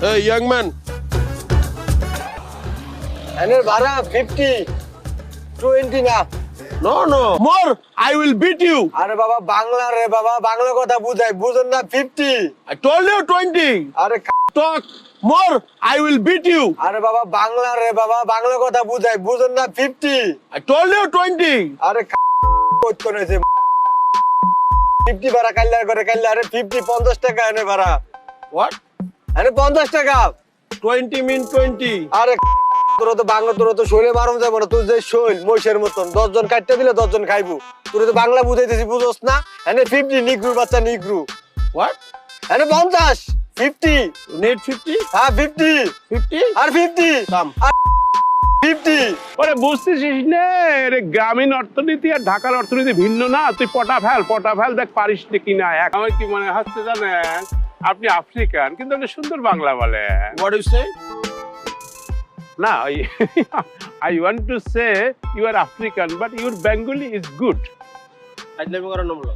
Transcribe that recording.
Hey, young man. এনের ভাড়া 50 20 না। No, no. More. I will beat you. আরে বাবা বাংলা রে বাবা, বাংলা কথা বুঝাই, বুঝেন না 50। I told you 20. আরে Talk more. I will beat you. আরে বাবা বাংলা রে বাবা, বাংলা কথা বুঝাই, বুঝেন না 50। I told you 20. আরে কইতো না যে 50 ভাড়া কাল্লার করে কাল্লা, আরে 50 50 টাকা এনে ভাড়া। What? আরে 50 টাকা। 20 mean 20. আরে তোর তো বাংলা, তোর তো শৈলে মারুম যাবো না, তুই যে শৈল মহিষের মতন 10 জন কাটতে দিলে 10 জন খাইবো। তোর তো বাংলা বুঝাইতেছি, বুঝোস না? এনে 50 নিগ্রু বাচ্চা নিগ্রু। What? এনে 50 50। You need 50? হ্যাঁ 50 50? আর 50 Come. 50। ওরে বুঝতেছিস না রে, গ্রামীণ অর্থনীতি আর ঢাকার অর্থনীতি ভিন্ন না। তুই পটা ফেল দেখ পারিস নাকি না। আমার কি মনে হচ্ছে জানেন, আপনি আফ্রিকান কিন্তু আপনি সুন্দর বাংলা বলেন What do you say? না। I want to say you are African but your Bengali is good. I never got a number.